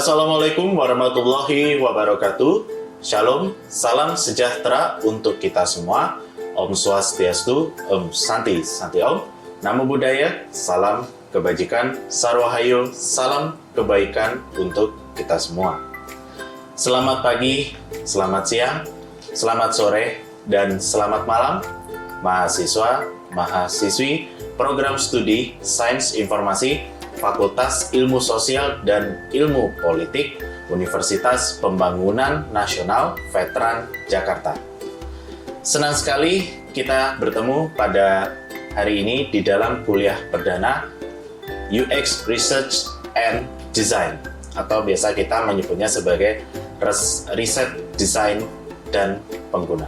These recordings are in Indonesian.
Assalamualaikum warahmatullahi wabarakatuh. Shalom, salam sejahtera untuk kita semua. Om Swastiastu, Om Santi, Santi Om. Namo Buddhaya, salam kebajikan, Sarwahayo, salam kebaikan untuk kita semua. Selamat pagi, selamat siang, selamat sore, dan selamat malam, mahasiswa, mahasiswi, program studi Sains Informasi, Fakultas Ilmu Sosial dan Ilmu Politik, Universitas Pembangunan Nasional Veteran Jakarta. Senang sekali kita bertemu pada hari ini di dalam kuliah perdana UX Research and Design, atau biasa kita menyebutnya sebagai Riset, Desain, dan Pengguna.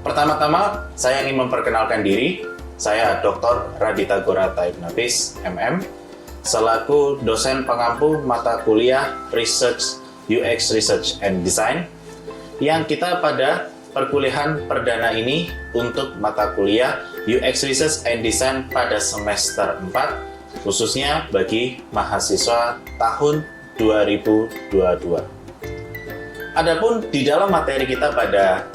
Pertama-tama, saya ingin memperkenalkan diri. Saya Dr. Radita Gora Taib Nafis, MM, selaku dosen pengampu mata kuliah Research, UX Research and Design, yang kita pada perkuliahan perdana ini untuk mata kuliah UX Research and Design pada semester 4, khususnya bagi mahasiswa tahun 2022. Adapun di dalam materi kita pada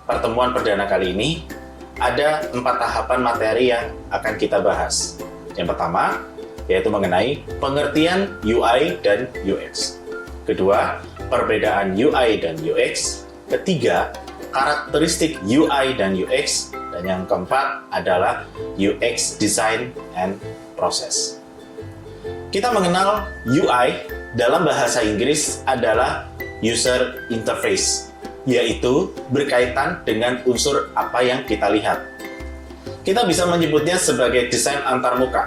pertemuan perdana kali ini, ada 4 tahapan materi yang akan kita bahas. Yang pertama, yaitu mengenai pengertian UI dan UX. Kedua, perbedaan UI dan UX. Ketiga, karakteristik UI dan UX. Dan yang keempat adalah UX Design and Process. Kita mengenal UI dalam bahasa Inggris adalah User Interface, yaitu berkaitan dengan unsur apa yang kita lihat. Kita bisa menyebutnya sebagai desain antarmuka,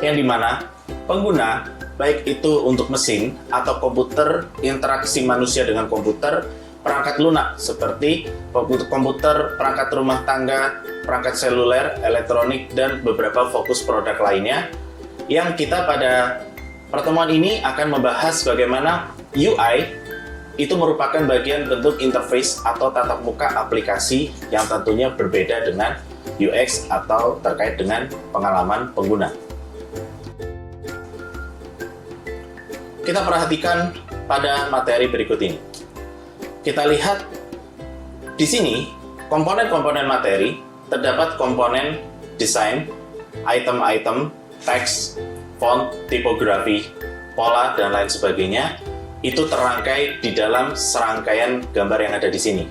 yang dimana pengguna, baik itu untuk mesin atau komputer, interaksi manusia dengan komputer, perangkat lunak seperti komputer, perangkat rumah tangga, perangkat seluler, elektronik, dan beberapa fokus produk lainnya, yang kita pada pertemuan ini akan membahas bagaimana UI itu merupakan bagian bentuk interface atau tatap muka aplikasi yang tentunya berbeda dengan UX atau terkait dengan pengalaman pengguna. Kita perhatikan pada materi berikut ini. Kita lihat di sini komponen-komponen materi, terdapat komponen desain, item-item, teks, font, tipografi, pola, dan lain sebagainya. Itu terangkai di dalam serangkaian gambar yang ada di sini.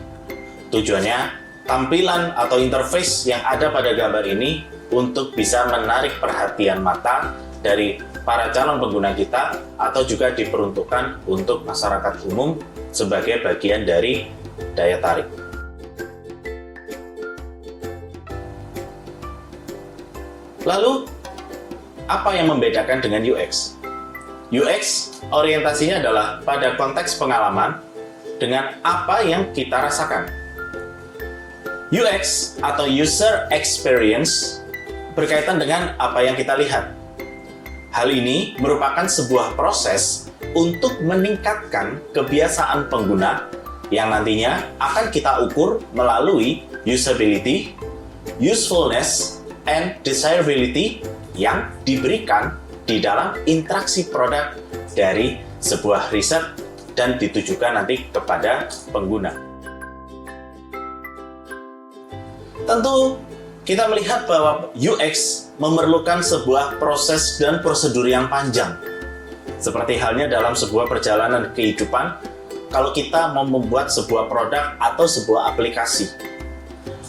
Tujuannya, tampilan atau interface yang ada pada gambar ini untuk bisa menarik perhatian mata dari para calon pengguna kita, atau juga diperuntukkan untuk masyarakat umum sebagai bagian dari daya tarik. Lalu, apa yang membedakan dengan UX? UX orientasinya adalah pada konteks pengalaman dengan apa yang kita rasakan. UX atau User Experience berkaitan dengan apa yang kita lihat. Hal ini merupakan sebuah proses untuk meningkatkan kebiasaan pengguna yang nantinya akan kita ukur melalui usability, usefulness, and desirability yang diberikan di dalam interaksi produk dari sebuah riset dan ditujukan nanti kepada pengguna. Tentu kita melihat bahwa UX memerlukan sebuah proses dan prosedur yang panjang. Seperti halnya dalam sebuah perjalanan kehidupan, kalau kita mau membuat sebuah produk atau sebuah aplikasi.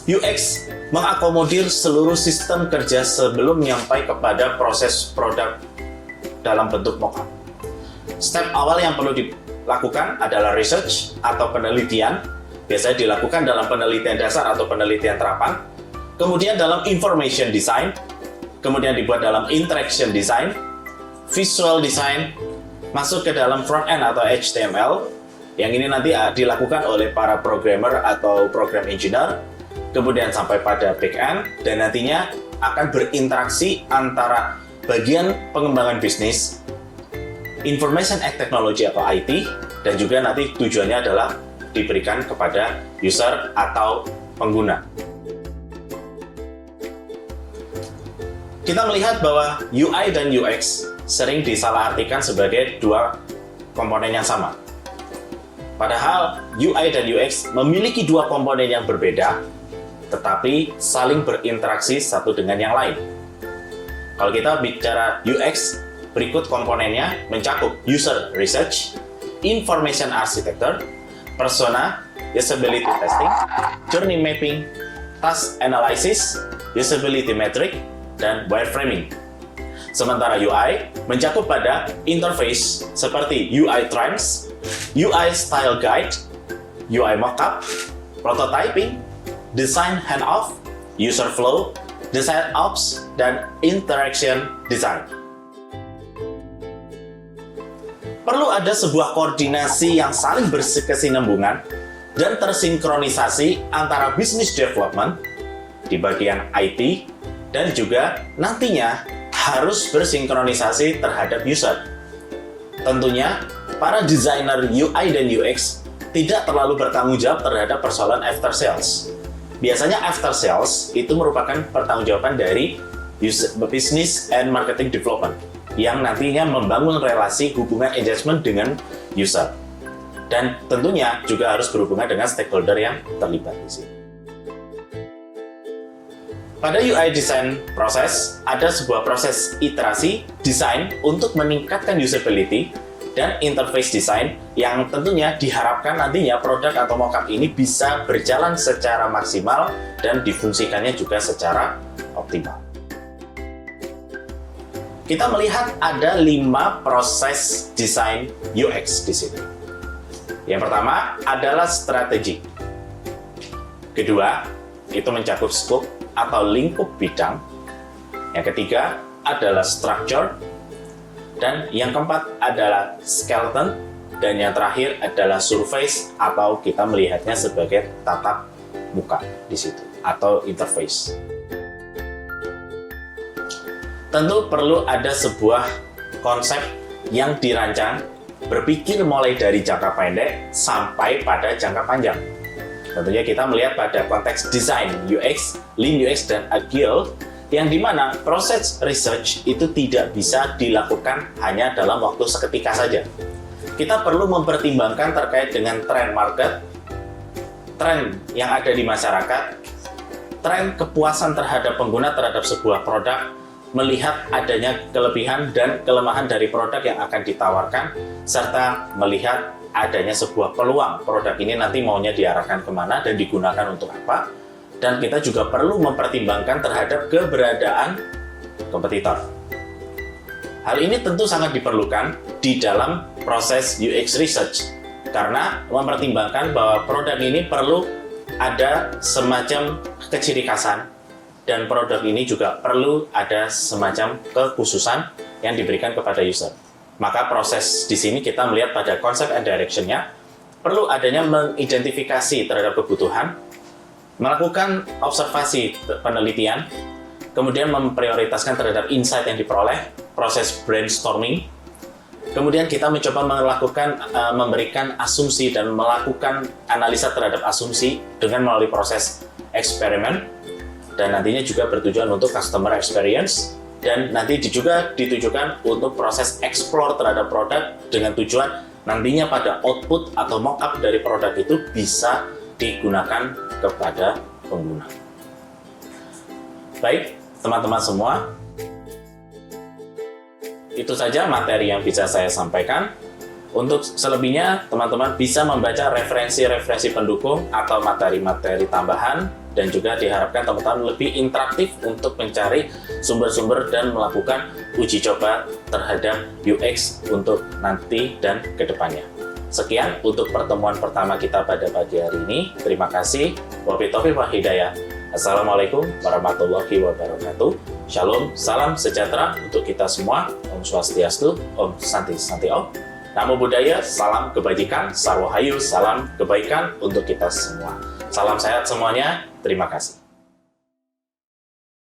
UX mengakomodir seluruh sistem kerja sebelum nyampai kepada proses produk dalam bentuk mockup. Step awal yang perlu dilakukan adalah research atau penelitian, biasanya dilakukan dalam penelitian dasar atau penelitian terapan, kemudian dalam information design, kemudian dibuat dalam interaction design, visual design, masuk ke dalam front end atau HTML, yang ini nanti dilakukan oleh para programmer atau program engineer, kemudian sampai pada back end, dan nantinya akan berinteraksi antara bagian pengembangan bisnis, information and technology atau IT, dan juga nanti tujuannya adalah diberikan kepada user atau pengguna. Kita melihat bahwa UI dan UX sering disalahartikan sebagai dua komponen yang sama. Padahal UI dan UX memiliki dua komponen yang berbeda, tetapi saling berinteraksi satu dengan yang lain. Kalau kita bicara UX, berikut komponennya mencakup user research, information architecture, persona, usability testing, journey mapping, task analysis, usability metric, dan wireframing. Sementara UI mencakup pada interface seperti UI trends, UI style guide, UI mockup, prototyping, design handoff, user flow, design ops, dan interaction design. Perlu ada sebuah koordinasi yang saling berkesinambungan dan tersinkronisasi antara business development di bagian IT dan juga nantinya harus bersinkronisasi terhadap user. Tentunya, para desainer UI dan UX tidak terlalu bertanggung jawab terhadap persoalan after sales. Biasanya after sales itu merupakan pertanggungjawaban dari business and marketing development yang nantinya membangun relasi hubungan engagement dengan user. Dan tentunya juga harus berhubungan dengan stakeholder yang terlibat di sini. Pada UI design proses, ada sebuah proses iterasi desain untuk meningkatkan usability dan interface design yang tentunya diharapkan nantinya produk atau mockup ini bisa berjalan secara maksimal dan difungsikannya juga secara optimal. Kita melihat ada 5 proses desain UX di sini. Yang pertama adalah strategi. Kedua, itu mencakup scope atau lingkup bidang. Yang ketiga adalah structure. Dan yang keempat adalah skeleton. Dan yang terakhir adalah surface atau kita melihatnya sebagai tatap muka di situ atau interface. Tentu perlu ada sebuah konsep yang dirancang berpikir mulai dari jangka pendek sampai pada jangka panjang. Tentunya kita melihat pada konteks desain UX, Lean UX, dan Agile, yang dimana proses research itu tidak bisa dilakukan hanya dalam waktu seketika saja. Kita perlu mempertimbangkan terkait dengan tren market, tren yang ada di masyarakat, tren kepuasan terhadap pengguna terhadap sebuah produk, melihat adanya kelebihan dan kelemahan dari produk yang akan ditawarkan, serta melihat adanya sebuah peluang produk ini nanti maunya diarahkan kemana dan digunakan untuk apa. Dan kita juga perlu mempertimbangkan terhadap keberadaan kompetitor. Hal ini tentu sangat diperlukan di dalam proses UX research, karena mempertimbangkan bahwa produk ini perlu ada semacam keciri khasan, dan produk ini juga perlu ada semacam kekhususan yang diberikan kepada user. Maka proses di sini kita melihat pada konsep and direction-nya, perlu adanya mengidentifikasi terhadap kebutuhan, melakukan observasi penelitian, kemudian memprioritaskan terhadap insight yang diperoleh, proses brainstorming, kemudian kita mencoba memberikan asumsi dan melakukan analisa terhadap asumsi dengan melalui proses eksperimen, dan nantinya juga bertujuan untuk customer experience, dan nanti juga ditujukan untuk proses explore terhadap produk dengan tujuan nantinya pada output atau mockup dari produk itu bisa digunakan kepada pengguna. Baik, teman-teman semua, itu saja materi yang bisa saya sampaikan. Untuk selebihnya, teman-teman bisa membaca referensi-referensi pendukung atau materi-materi tambahan, dan juga diharapkan teman-teman lebih interaktif untuk mencari sumber-sumber dan melakukan uji coba terhadap UX untuk nanti dan kedepannya. Sekian untuk pertemuan pertama kita pada pagi hari ini. Terima kasih. Wabillahi taufiq wal hidayah. Assalamualaikum warahmatullahi wabarakatuh. Shalom, salam sejahtera untuk kita semua. Om Swastiastu, Om Santi Santi Om. Namo Buddhaya, salam kebajikan, sarwa hayu, salam kebaikan untuk kita semua. Salam sehat semuanya, terima kasih.